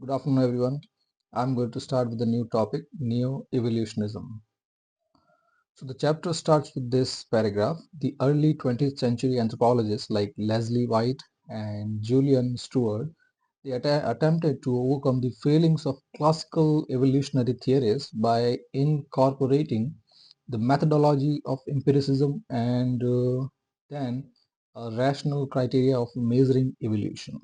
Good afternoon, everyone. I'm going to start with a new topic, neo-evolutionism. So the chapter starts with this paragraph. The early 20th century anthropologists like Leslie White and Julian Stewart, they attempted to overcome the failings of classical evolutionary theories by incorporating the methodology of empiricism and then a rational criteria of measuring evolution.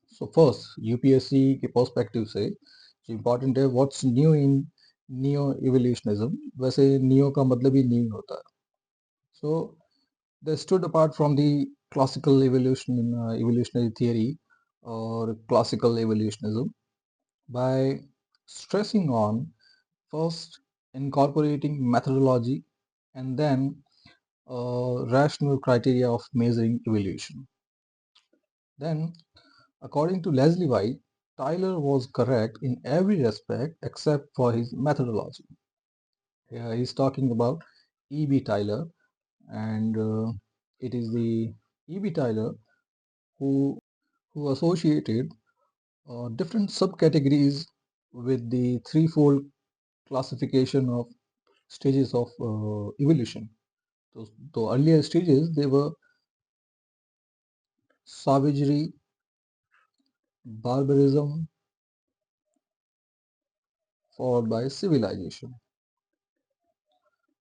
So first, UPSC के perspective से जो important है, what's new in neo-evolutionism? वैसे neo का मतलब ही new होता है. So they stood apart from the classical evolutionary theory or classical evolutionism by stressing on first incorporating methodology and then rational criteria of measuring evolution. Then, according to Leslie White, Tyler was correct in every respect except for his methodology. Here he's talking about E.B. Tyler, and it is the E.B. Tyler who associated different subcategories with the threefold classification of stages of evolution. The earlier stages, they were savagery, barbarism, followed by civilization.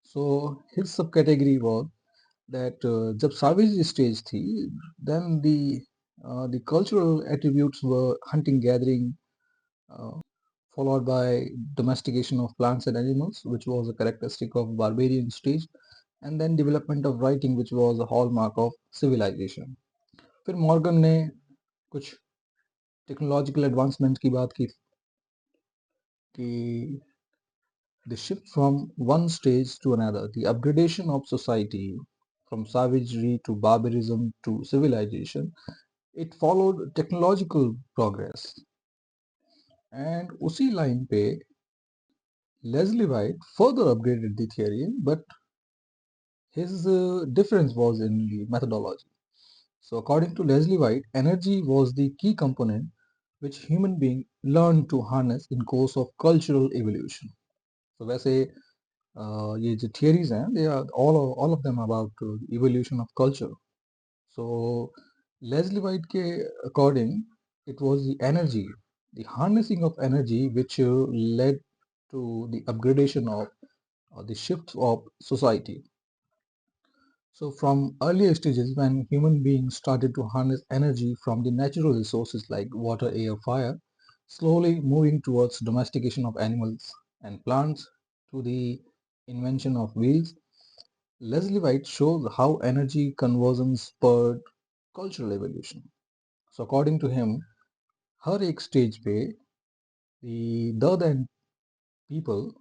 So his subcategory was that जब savage stage थी, then the cultural attributes were hunting, gathering, followed by domestication of plants and animals, which was a characteristic of barbarian stage, and then development of writing, which was a hallmark of civilization. फिर Morgan ने कुछ technological advancement की बात की कि the shift from one stage to another, the upgradation of society from savagery to barbarism to civilization, it followed technological progress. And उसी line पे Leslie White further upgraded the theory, but his difference was in the methodology. So according to Leslie White, energy was the key component which human being learned to harness in course of cultural evolution. So वैसे ये जो theories हैं, they are all of them about evolution of culture. So Leslie White के according, it was the energy, the harnessing of energy which led to the upgradation of the shift of society. So from earlier stages when human beings started to harness energy from the natural resources like water, air, fire, slowly moving towards domestication of animals and plants to the invention of wheels, Leslie White shows how energy conversion spurred cultural evolution. So according to him, हर एक stage पे the other people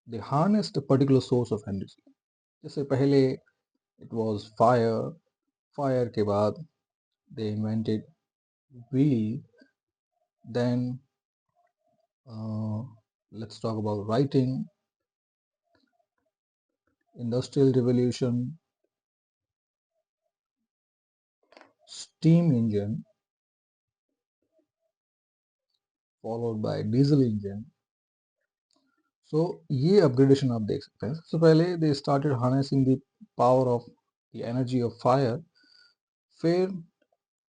they harnessed a particular source of energy. जैसे पहले it was fire, fire के बाद they invented wheel, then let's talk about writing, industrial revolution, steam engine, followed by diesel engine. So ये upgradation आप देख सकते हैं. सबसे पहले they started harnessing the power of the energy of fire. फिर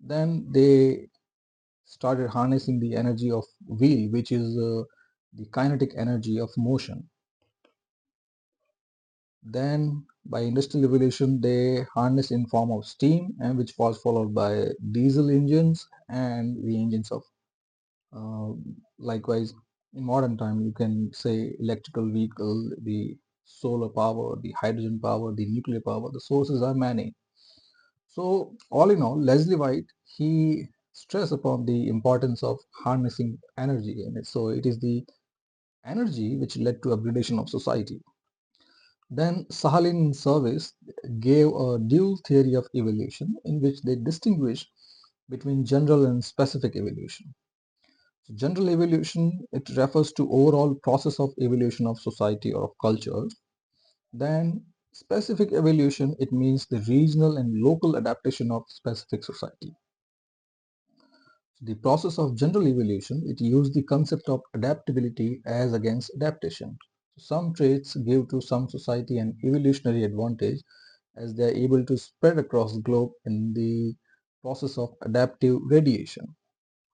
then they started harnessing the energy of wheel, which is the kinetic energy of motion. Then by industrial revolution, they harness in form of steam, and which was followed by diesel engines and the engines of likewise in modern time you can say electrical vehicle, the solar power, the hydrogen power, the nuclear power. The sources are many. So all in all, Leslie White he stressed upon the importance of harnessing energy, and so it is the energy which led to upgradation of society. Then Sahalin Service gave a dual theory of evolution in which they distinguish between general and specific evolution. So general evolution, it refers to overall process of evolution of society or of culture. Then specific evolution, it means the regional and local adaptation of specific society. The process of general evolution, it used the concept of adaptability as against adaptation. Some traits give to some society an evolutionary advantage as they are able to spread across the globe in the process of adaptive radiation.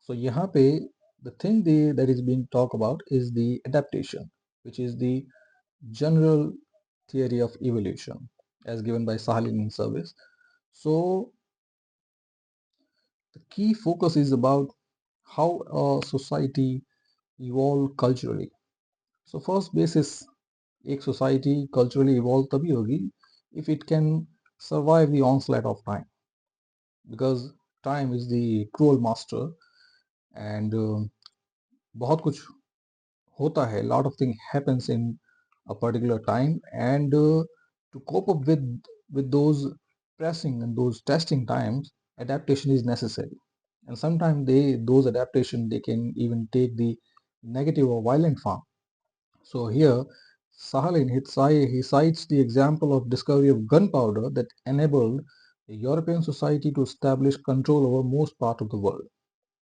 So यहाँ पे the thing that is being talked about is the adaptation, which is the general theory of evolution as given by Sahalin in service. So the key focus is about how a society evolve culturally. So first basis, एक society culturally evolve तभी होगी if it can survive the onslaught of time, because time is the cruel master and बहुत कुछ होता है, lot of things happens in a particular time, and to cope up with those pressing and those testing times, adaptation is necessary. And sometimes those adaptation they can even take the negative or violent form. So here Sahalin he cites the example of discovery of gunpowder that enabled the European society to establish control over most part of the world.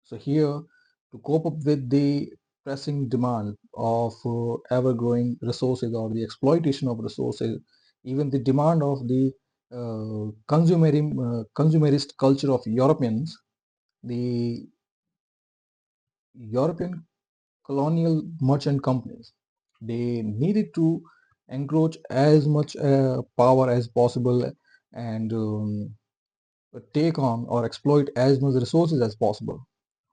So here, to cope up with the pressing demand of ever-growing resources or the exploitation of resources, even the demand of the consumerist culture of Europeans, the European colonial merchant companies, they needed to encroach as much power as possible and take on or exploit as much resources as possible.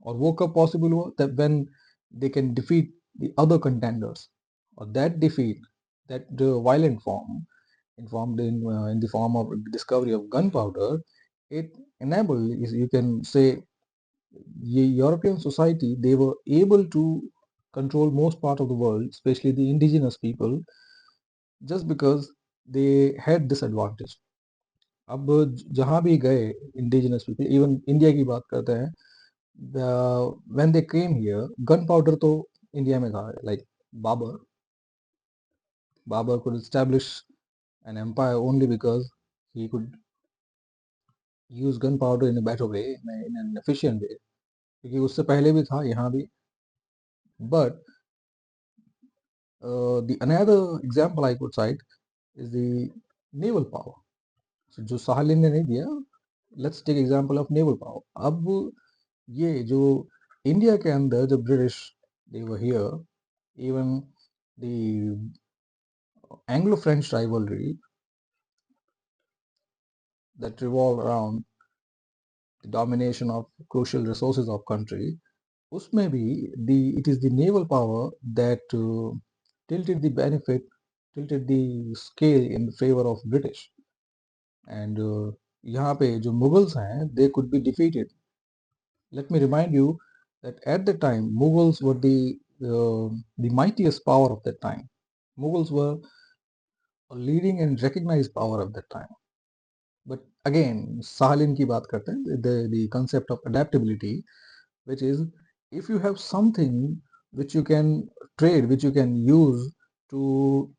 और वो कब possible हुआ? That when they can defeat the other contenders, or that defeat, that violent form, informed in the form of discovery of gunpowder, it enabled, you can say, European society, they were able to control most part of the world, especially the indigenous people, just because they had this advantage. अब जहाँ भी गए indigenous people, even India की बात करते हैं, when they came here, gunpowder तो India में था, like Babur. Babur could establish an empire only because he could use gunpowder in a better way, in an efficient way. क्योंकि उससे पहले भी था यहाँ भी. But the another example I could cite is the naval power. So जो साहलिन ने नहीं दिया, let's take example of naval power. अब ये जो इंडिया के अंदर जब British they were here, even the Anglo-French rivalry that revolved around the domination of crucial resources of country, उसमें भी it is the naval power that tilted the benefit, tilted the scale in favor of British. And यहाँ पे जो Mughals हैं, they could be defeated. Let me remind you that at the time, Mughals were the mightiest power of that time. Mughals were a leading and recognized power of that time. But again, Sahalin की बात करते हैं, the concept of adaptability, which is if you have something which you can trade, which you can use to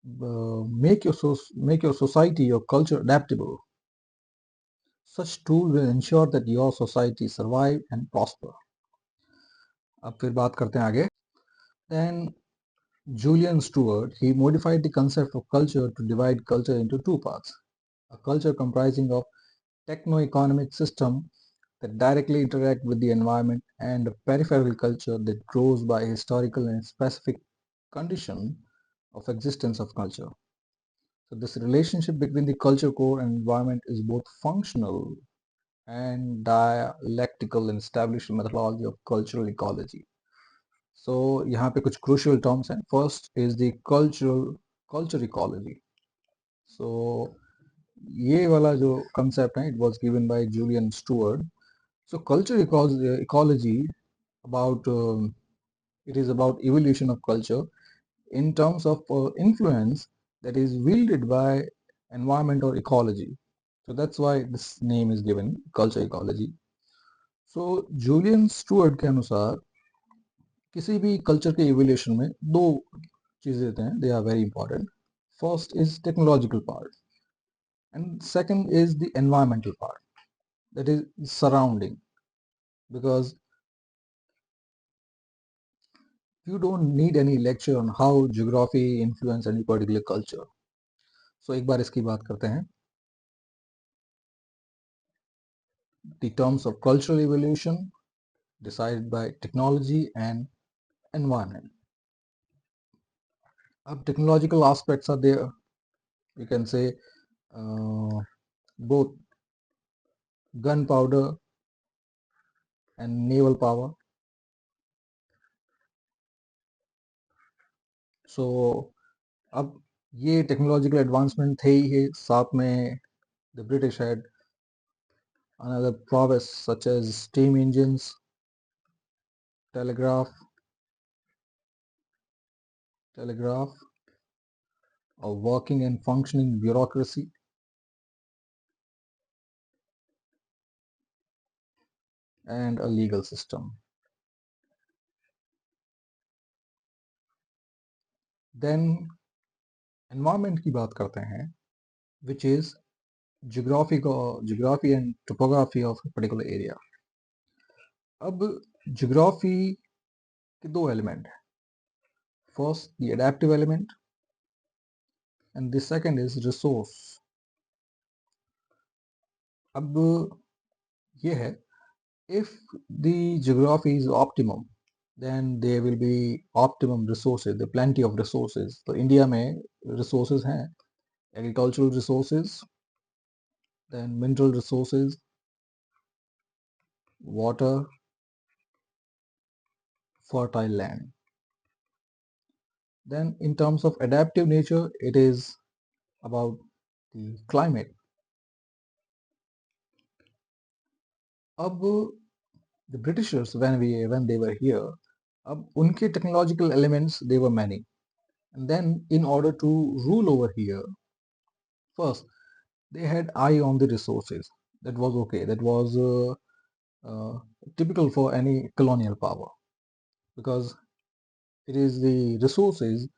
make your society, your culture adaptable, such tool will ensure that your society survive and prosper. अब फिर बात करते हैं आगे. Then Julian Stewart, he modified the concept of culture to divide culture into two parts. A culture comprising of techno-economic system that directly interact with the environment and a peripheral culture that grows by historical and specific condition of existence of culture. So this relationship between the culture core and environment is both functional and dialectical in established methodology of cultural ecology. So यहाँ पे कुछ crucial terms हैं. First is the culture ecology. So ये वाला जो concept है, it was given by Julian Stewart. So culture ecology about it is about evolution of culture in terms of influence that is wielded by environment or ecology. So that's why this name is given, culture ecology. So Julian Stewart के अनुसार किसी भी culture के evolution में दो चीजें होते हैं, they are very important. First is technological part, and second is the environmental part, that is surrounding. because you don't need any lecture on how geography influence any particular culture. So एक बार इसकी बात करते हैं. The terms of cultural evolution decided by technology and environment. अब technological aspects are there. You can say both gunpowder and naval power. So अब ये technological advancement थे ही है, साथ में the British had another prowess such as steam engines, telegraph, a working and functioning bureaucracy, and a legal system. Then environment की बात करते हैं, which is geography and topography of a particular area. अब geography के दो element हैं. First, the adaptive element, and the second is resource. अब ये है, if the geography is optimum, then there will be optimum resources, the plenty of resources. तो India में resources हैं, agricultural resources, then mineral resources, water, fertile land. Then in terms of adaptive nature, it is about the climate. अब the Britishers, when they were here, अब उनके technological elements, they were many, and then in order to rule over here, first they had eye on the resources. That was okay. That was typical for any colonial power, because it is the resources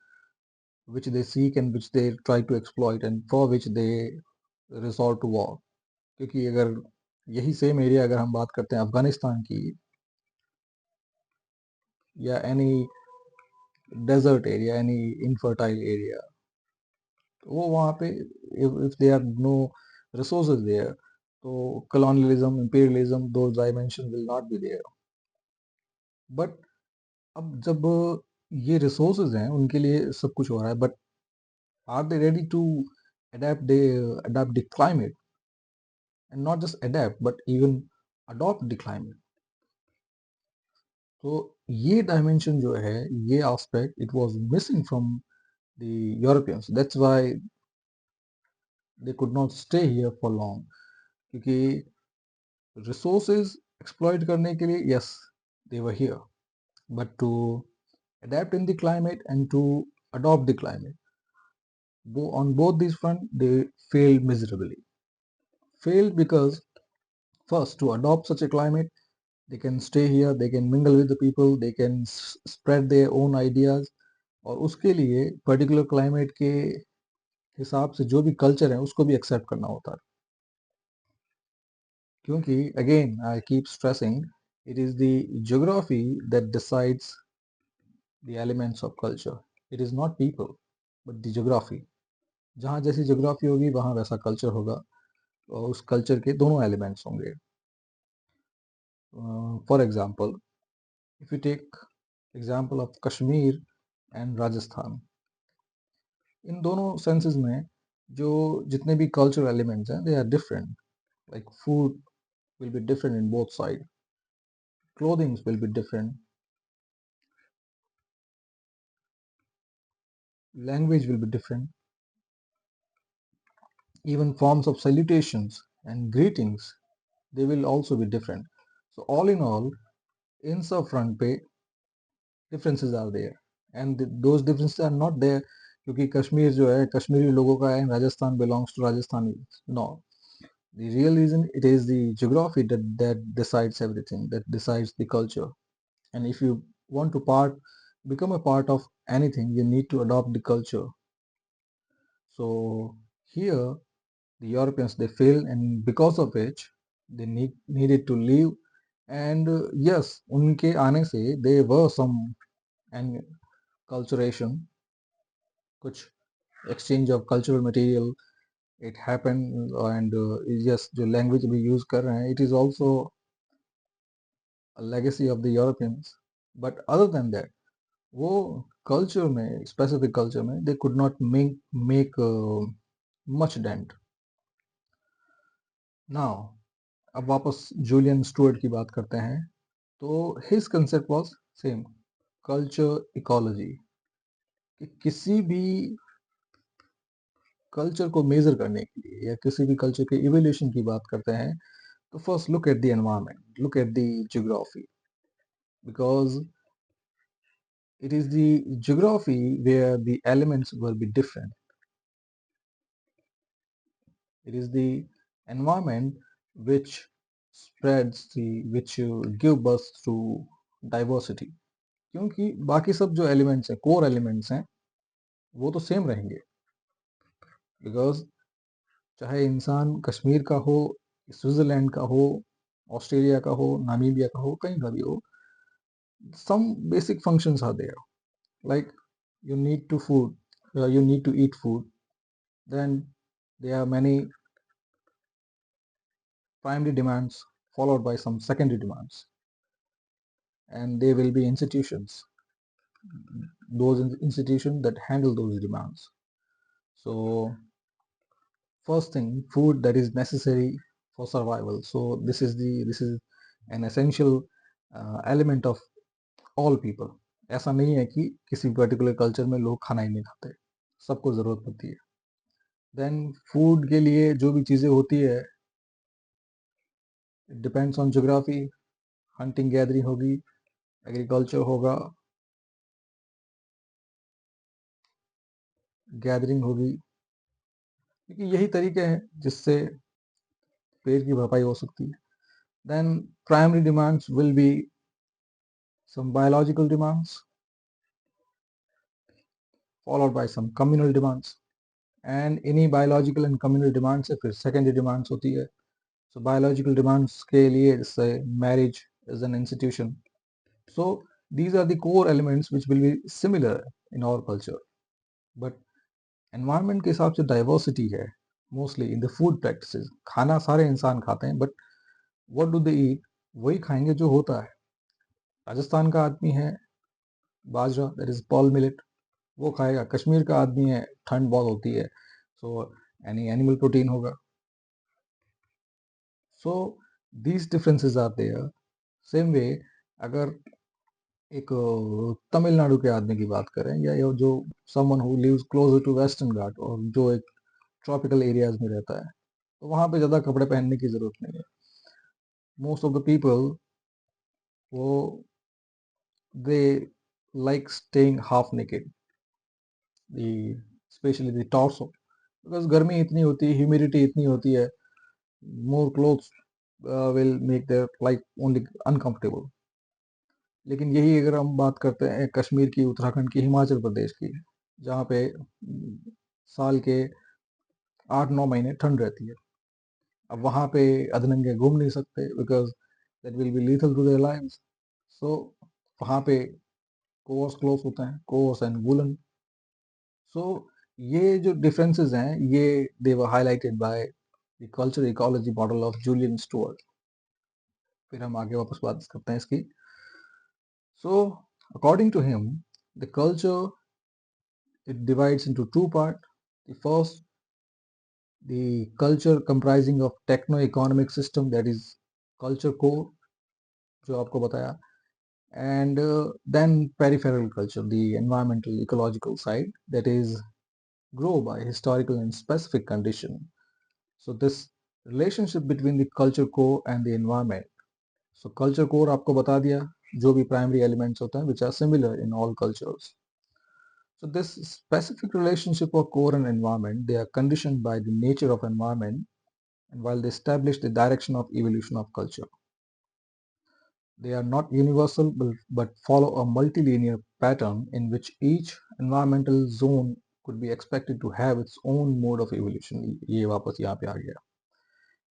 which they seek and which they try to exploit and for which they resort to war. क्योंकि अगर यही same area अगर हम बात करते हैं अफगानिस्तान की या any desert area, any infertile area, तो वो वहाँ पे if there are no resources there, तो colonialism, imperialism, those dimensions will not be there. But अब जब ये resources हैं, उनके लिए सब कुछ हो रहा है, but are they ready to adapt the climate, and not just adapt but even adopt the climate? तो ये dimension जो है, ये aspect, it was missing from the Europeans. That's why they could not stay here for long. क्योंकि resources exploit करने के लिए, yes, they were here, but to adapt in the climate and to adopt the climate, on both these fronts, they failed miserably. Failed because first, to adopt such a climate, they can stay here, they can mingle with the people, they can spread their own ideas, और उसके लिए particular climate के हिसाब से जो भी culture है उसको भी एक्सेप्ट करना होता है. क्योंकि again I keep stressing, it is the geography that decides the elements of culture. It is not people, but the geography. जहाँ जैसी geography होगी वहाँ वैसा culture होगा, और उस culture के दोनों elements होंगे. For example, if you take example of Kashmir and Rajasthan, इन दोनों senses में जो जितने भी cultural elements हैं, they are different. Like food will be different in both sides. Clothing will be different. Language will be different. Even forms of salutations and greetings, they will also be different. So all in all, in सब front पे differences are there, and those differences are not there क्योंकि कश्मीर जो है कश्मीरी लोगों का है, Rajasthan belongs to Rajasthani. No, the real reason, it is the geography that decides everything, that decides the culture. And if you want to become a part of anything, you need to adopt the culture. So here the Europeans, they failed, and because of which they needed to leave and yes, उनके आने से they were some enculturation, कुछ exchange of cultural material it happen, and yes जो language भी use कर रहे हैं it is also legacy of the Europeans, but other than that वो कल्चर में, स्पेसिफिक कल्चर में they could not make much dent. Now अब वापस जूलियन स्टुअर्ट की बात करते हैं, तो his concept was same, culture ecology, कि किसी भी कल्चर को मेजर करने के लिए या किसी भी कल्चर के इवोल्यूशन की बात करते हैं, तो first look at the environment, look at the geography, because it is the geography where the elements will be different. It is the environment which which give birth to diversity. क्योंकि बाकी सब जो elements हैं, core elements हैं, वो तो same रहेंगे, because चाहे इंसान कश्मीर का हो, स्विट्जरलैंड का हो, ऑस्ट्रेलिया का हो, नामीबिया का हो, कहीं का भी हो, some basic functions are there, like you need to food, you need to eat food, then there are many primary demands followed by some secondary demands, and there will be institutions, those institutions that handle those demands. So first thing, food that is necessary for survival. So this is an essential element of all people. ऐसा नहीं है कि किसी particular culture में लोग खाना ही नहीं खाते, सबको ज़रूरत पड़ती है। देन फूड के लिए जो भी चीज़ें होती है, it depends on geography, hunting gathering होगी, एग्रीकल्चर होगा, गैदरिंग होगी, क्योंकि यही तरीके हैं जिससे पेट की भरपाई हो सकती है। Then primary demands will be some biological demands followed by some communal demands, and इन्हीं बायोलॉजिकल एंड कम्युनल डिमांड से फिर सेकेंडरी डिमांड्स होती है। सो बायोलॉजिकल डिमांड्स के लिए जैसे marriage is an institution, so these are the core elements which will be similar in our culture, but environment के हिसाब से diversity है mostly in the food practices। खाना सारे इंसान खाते हैं, but what do they eat, वही खाएंगे जो होता है। राजस्थान का आदमी है बाजरा, that is pearl millet, वो खाएगा। कश्मीर का आदमी है, ठंड बहुत होती है, so any animal protein होगा। so these differences are there। same way अगर एक तमिलनाडु के आदमी की बात करें, या जो someone who lives closer to Western Ghat, और जो एक ट्रॉपिकल एरियाज में रहता है, तो वहाँ पे ज़्यादा कपड़े पहनने की ज़रूरत नहीं है। मोस्ट ऑफ द पीपल वो they like staying half naked, especially the torso, because गर्मी इतनी होती है, ह्यूमिडिटी इतनी होती है, more clothes will make their life only uncomfortable. लेकिन यही अगर हम बात करते हैं कश्मीर की, उत्तराखंड की, हिमाचल प्रदेश की, जहाँ पे साल के 8-9 महीने ठंड रहती है, अब वहाँ पे अधनंगे घूम नहीं सकते, because that will be lethal to their lives. So वहाँ पे कोर्स क्लोथ होते हैं, कोर्स एंड वुलन। सो ये जो डिफरेंसेस हैं, ये they were highlighted by the culture ecology model of Julian Steward. फिर हम आगे वापस बात करते हैं इसकी। So according to him, the culture, it divides into two parts. The first, the culture comprising of techno-economic system, that is culture core, जो आपको बताया, and then peripheral culture, the environmental ecological side, that is grow by historical and specific condition. So this relationship between the culture core and the environment. So culture core आपको बता दिया, जो भी primary elements होते हैं which are similar in all cultures. So this specific relationship of core and environment, they are conditioned by the nature of environment, and while they establish the direction of evolution of culture. They are not universal but follow a multilinear pattern in which each environmental zone could be expected to have its own mode of evolution। ये वापस यहाँ पे आ गया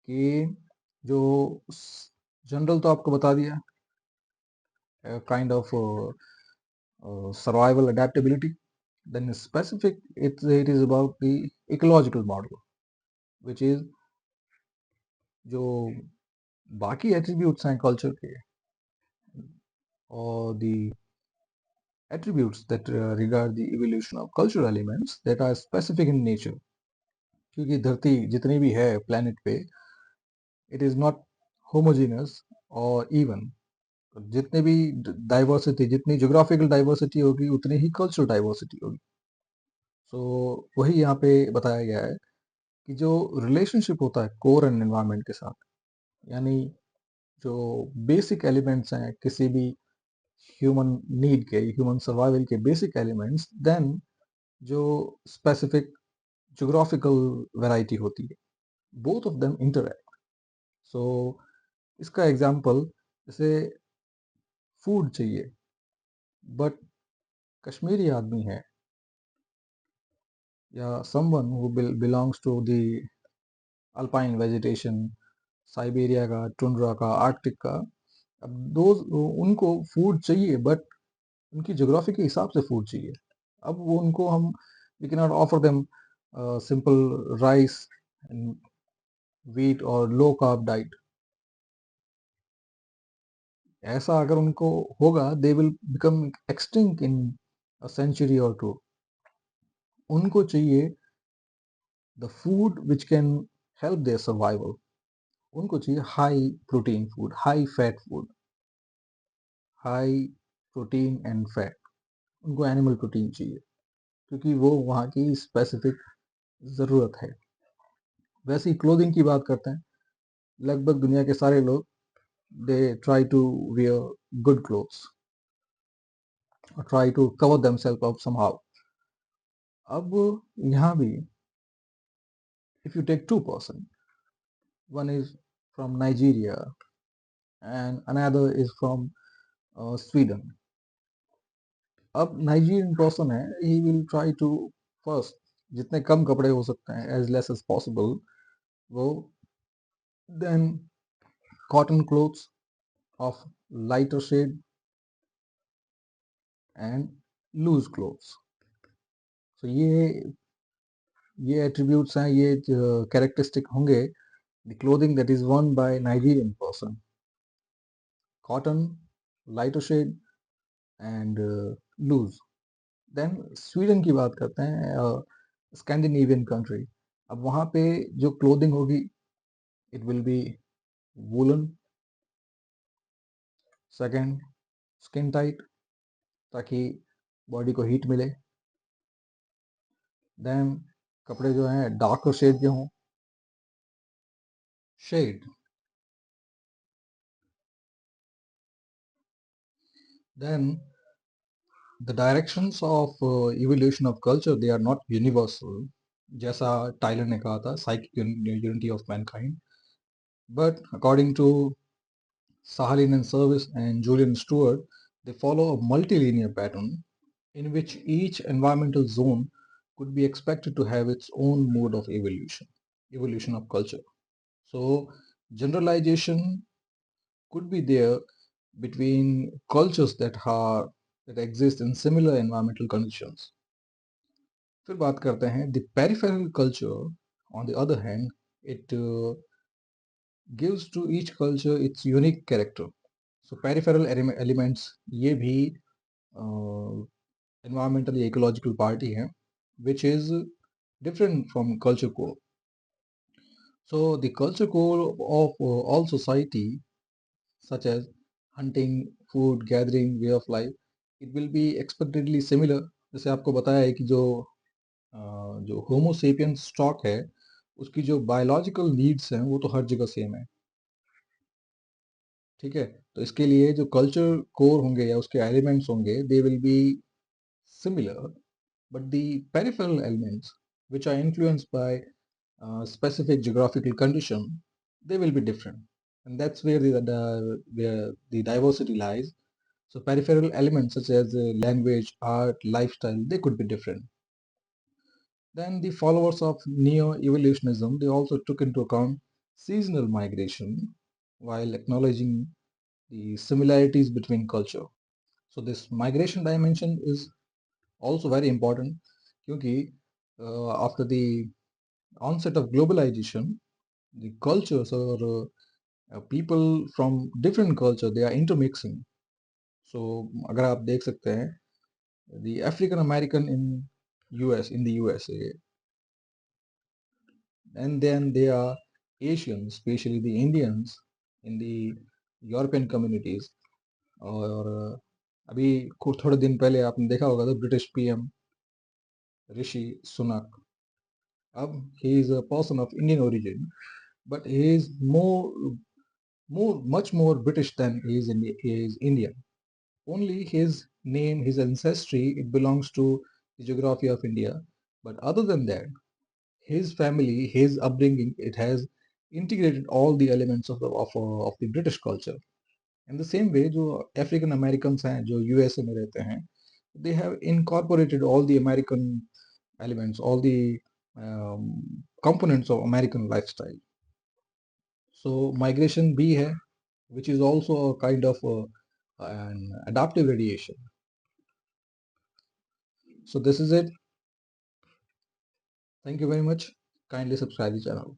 कि जो general तो आपको बता दिया, kind of survival adaptability. Then specific, it is about the ecological model, which is जो बाकी attributes हैं culture के, or the attributes that regard the evolution of cultural elements that are specific in nature. क्योंकि धरती जितनी भी है planet पे, it is not homogeneous or even. जितने भी डाइवर्सिटी, जितनी जोग्राफिकल डाइवर्सिटी होगी उतनी ही कल्चरल डाइवर्सिटी होगी. सो वही यहाँ पे बताया गया है कि जो रिलेशनशिप होता है कोर एंड एनवायरनमेंट के साथ, यानी जो बेसिक एलिमेंट्स हैं किसी भी ह्यूमन नीड के, ह्यूमन सर्वाइवल के बेसिक एलिमेंट्स, देन जो स्पेसिफिक जोग्राफिकल वैरायटी होती है, बोथ ऑफ देम इंटरैक्ट. सो इसका एग्जांपल, जैसे फूड चाहिए, बट कश्मीरी आदमी है या someone who belongs to the alpine vegetation, Siberia का, टुंड्रा का, आर्कटिक का, अब दो उनको फूड चाहिए, बट उनकी ज्योग्राफी के हिसाब से फूड चाहिए. अब वो उनको हम, we can not offer them simple rice and wheat और लो कार्ब डाइट. ऐसा अगर उनको होगा, they will become extinct in a century और टू. उनको चाहिए the food which can help their survival. उनको चाहिए high protein food, high fat food, high protein and fat. उनको एनिमल प्रोटीन चाहिए क्योंकि वो वहाँ की स्पेसिफिक ज़रूरत है. वैसे ही क्लोथिंग की बात करते हैं, लगभग दुनिया के सारे लोग they try to wear good clothes और try to cover themself up somehow. अब यहाँ भी if you take two person, one is from Nigeria and another is from Sweden. अब नाइजीरियन पर्सन है, he will try to first जितने कम कपड़े हो सकते हैं as less as possible, वो then cotton clothes of lighter shade and loose clothes. So ये attributes हैं, ये characteristic होंगे the clothing that is worn by Nigerian person. Cotton, lighter shade and loose. Then Sweden की बात करते हैं, Scandinavian country. अब वहाँ पे जो क्लोथिंग होगी, it will be woollen. Second, skin tight, ताकि बॉडी को हीट मिले. देन कपड़े जो हैं डार्कर शेड के हों. Shade, then the directions of evolution of culture, they are not universal, जैसा टाइलर ने कहा था, psychic unity of mankind. But according to Sahalin and Service and Julian Stewart, they follow a multilinear pattern in which each environmental zone could be expected to have its own mode of evolution of culture. So generalization could be there between cultures that exist in similar environmental conditions. फिर बात करते हैं the peripheral culture. On the other hand, it gives to each culture its unique character. So peripheral elements ये भी environmental ecological party है, which is different from culture core. So the culture core of all society, such as hunting, food, gathering, way of life, it will be expectedly similar. जैसे आपको बताया है कि जो होमो sapiens stock है, उसकी जो बायोलॉजिकल नीड्स हैं वो तो हर जगह सेम है. ठीक है, तो इसके लिए जो कल्चर कोर होंगे या उसके एलिमेंट्स होंगे, they will be similar, but the peripheral elements, which are influenced by specific geographical condition, they will be different, and that's where the diversity lies. So peripheral elements such as language, art, lifestyle, they could be different. Then the followers of neo-evolutionism, they also took into account seasonal migration while acknowledging the similarities between culture. So this migration dimension is also very important क्योंकि after the onset of globalization, the cultures or people from different culture they are intermixing. So अगर आप देख सकते हैं the African American in the USA, and then there are Asians, especially the Indians in the European communities. और अभी थोड़े दिन पहले आपने देखा होगा तो ब्रिटिश पीएम ऋषि सुनक, अब he is a person of Indian origin, but he is much more British than he is Indian. Only his name, his ancestry, it belongs to the geography of India. But other than that, his family, his upbringing, it has integrated all the elements of the British culture. In the same way, जो African Americans हैं, जो USA में रहते हैं, they have incorporated all the American elements, all the components of American lifestyle. So migration B है, which is also a kind of an adaptive radiation. So this is it. Thank you very much. Kindly subscribe the channel.